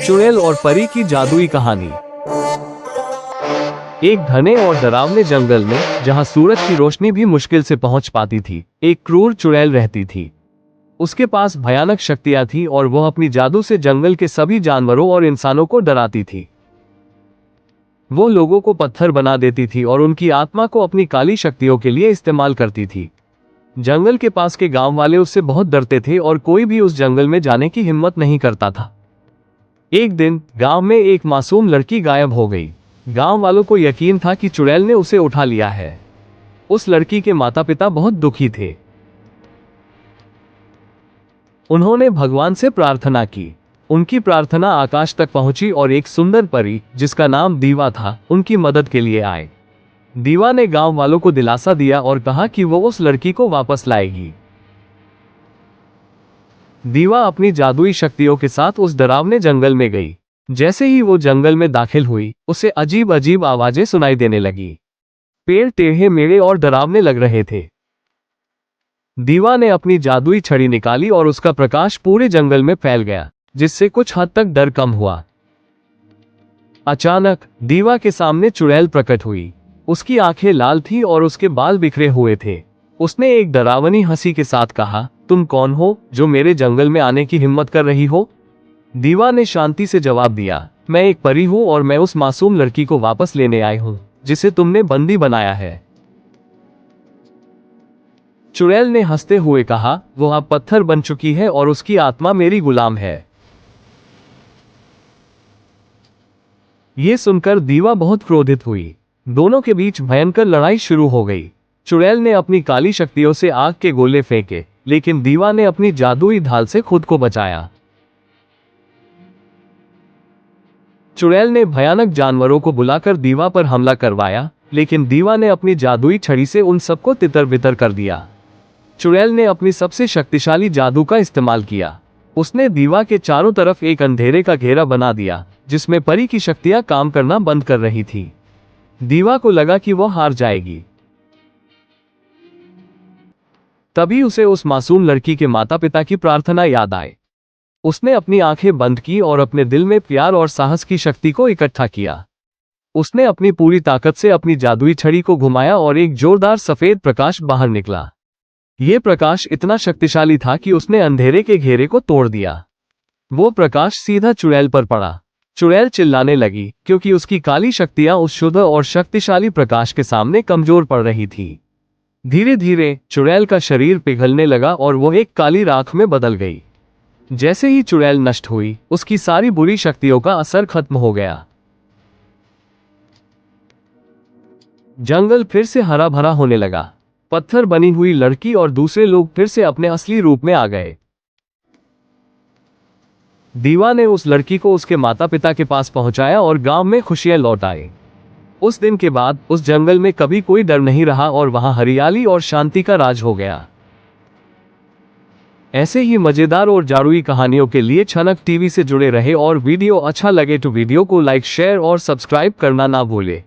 चुड़ैल और परी की जादुई कहानी। एक घने और डरावने जंगल में, जहां सूरज की रोशनी भी मुश्किल से पहुंच पाती थी, एक क्रूर चुड़ैल रहती थी। उसके पास भयानक शक्तियां थी और वह अपनी जादू से जंगल के सभी जानवरों और इंसानों को डराती थी। वो लोगों को पत्थर बना देती थी और उनकी आत्मा को अपनी काली शक्तियों के लिए इस्तेमाल करती थी। जंगल के पास के गांव वाले उससे बहुत डरते थे और कोई भी उस जंगल में जाने की हिम्मत नहीं करता था। एक दिन गांव में एक मासूम लड़की गायब हो गई। गांव वालों को यकीन था कि चुड़ैल ने उसे उठा लिया है। उस लड़की के माता पिता बहुत दुखी थे। उन्होंने भगवान से प्रार्थना की। उनकी प्रार्थना आकाश तक पहुंची और एक सुंदर परी, जिसका नाम दीवा था, उनकी मदद के लिए आए। दीवा ने गांव वालों को दिलासा दिया और कहा कि वो उस लड़की को वापस लाएगी। दीवा अपनी जादुई शक्तियों के साथ उस डरावने जंगल में गई। जैसे ही वो जंगल में दाखिल हुई, उसे अजीब अजीब आवाजें सुनाई देने लगी। पेड़ टेढ़े मेढ़े और डरावने लग रहे थे। दीवा ने अपनी जादुई छड़ी निकाली और उसका प्रकाश पूरे जंगल में फैल गया, जिससे कुछ हद तक डर कम हुआ। अचानक दीवा के सामने चुड़ैल प्रकट हुई। उसकी आंखें लाल थी और उसके बाल बिखरे हुए थे। उसने एक डरावनी हंसी के साथ कहा, तुम कौन हो जो मेरे जंगल में आने की हिम्मत कर रही हो? दीवा ने शांति से जवाब दिया, मैं एक परी हूं और मैं उस मासूम लड़की को वापस लेने आई हूं, जिसे तुमने बंदी बनाया है। चुड़ैल ने हंसते हुए कहा, वो अब पत्थर बन चुकी है और उसकी आत्मा मेरी गुलाम है। ये सुनकर दीवा बहुत क्रोधित हुई। दोनों के बीच भयंकर लड़ाई शुरू हो गई। चुड़ैल ने अपनी काली शक्तियों से आग के गोले फेंके, लेकिन दीवा ने अपनी जादुई ढाल से खुद को बचाया। चुड़ैल ने भयानक जानवरों को बुलाकर दीवा पर हमला करवाया, लेकिन दीवा ने अपनी जादुई छड़ी से उन सबको तितर-बितर कर दिया। चुड़ैल ने अपनी सबसे शक्तिशाली जादू का इस्तेमाल किया। उसने दीवा के चारों तरफ एक अंधेरे का घेरा बना दिया, जिसमें परी की शक्तियां काम करना बंद कर रही थी। दीवा को लगा कि वह हार जाएगी। तभी उसे उस मासूम लड़की के माता पिता की प्रार्थना याद आई। उसने अपनी आंखें बंद की और अपने दिल में प्यार और साहस की शक्ति को इकट्ठा किया। उसने अपनी पूरी ताकत से अपनी जादुई छड़ी को घुमाया और एक जोरदार सफेद प्रकाश बाहर निकला। यह प्रकाश इतना शक्तिशाली था कि उसने अंधेरे के घेरे को तोड़ दिया। वो प्रकाश सीधा चुड़ैल पर पड़ा। चुड़ैल चिल्लाने लगी, क्योंकि उसकी काली शक्तियां उस शुद्ध और शक्तिशाली प्रकाश के सामने कमजोर पड़ रही थी। धीरे धीरे चुड़ैल का शरीर पिघलने लगा और वो एक काली राख में बदल गई। जैसे ही चुड़ैल नष्ट हुई, उसकी सारी बुरी शक्तियों का असर खत्म हो गया। जंगल फिर से हरा भरा होने लगा। पत्थर बनी हुई लड़की और दूसरे लोग फिर से अपने असली रूप में आ गए। दीवा ने उस लड़की को उसके माता पिता के पास पहुंचाया और गांव में खुशियां लौट आई। उस दिन के बाद उस जंगल में कभी कोई डर नहीं रहा और वहां हरियाली और शांति का राज हो गया। ऐसे ही मजेदार और जादुई कहानियों के लिए छनक टीवी से जुड़े रहे और वीडियो अच्छा लगे तो वीडियो को लाइक, शेयर और सब्सक्राइब करना ना भूले।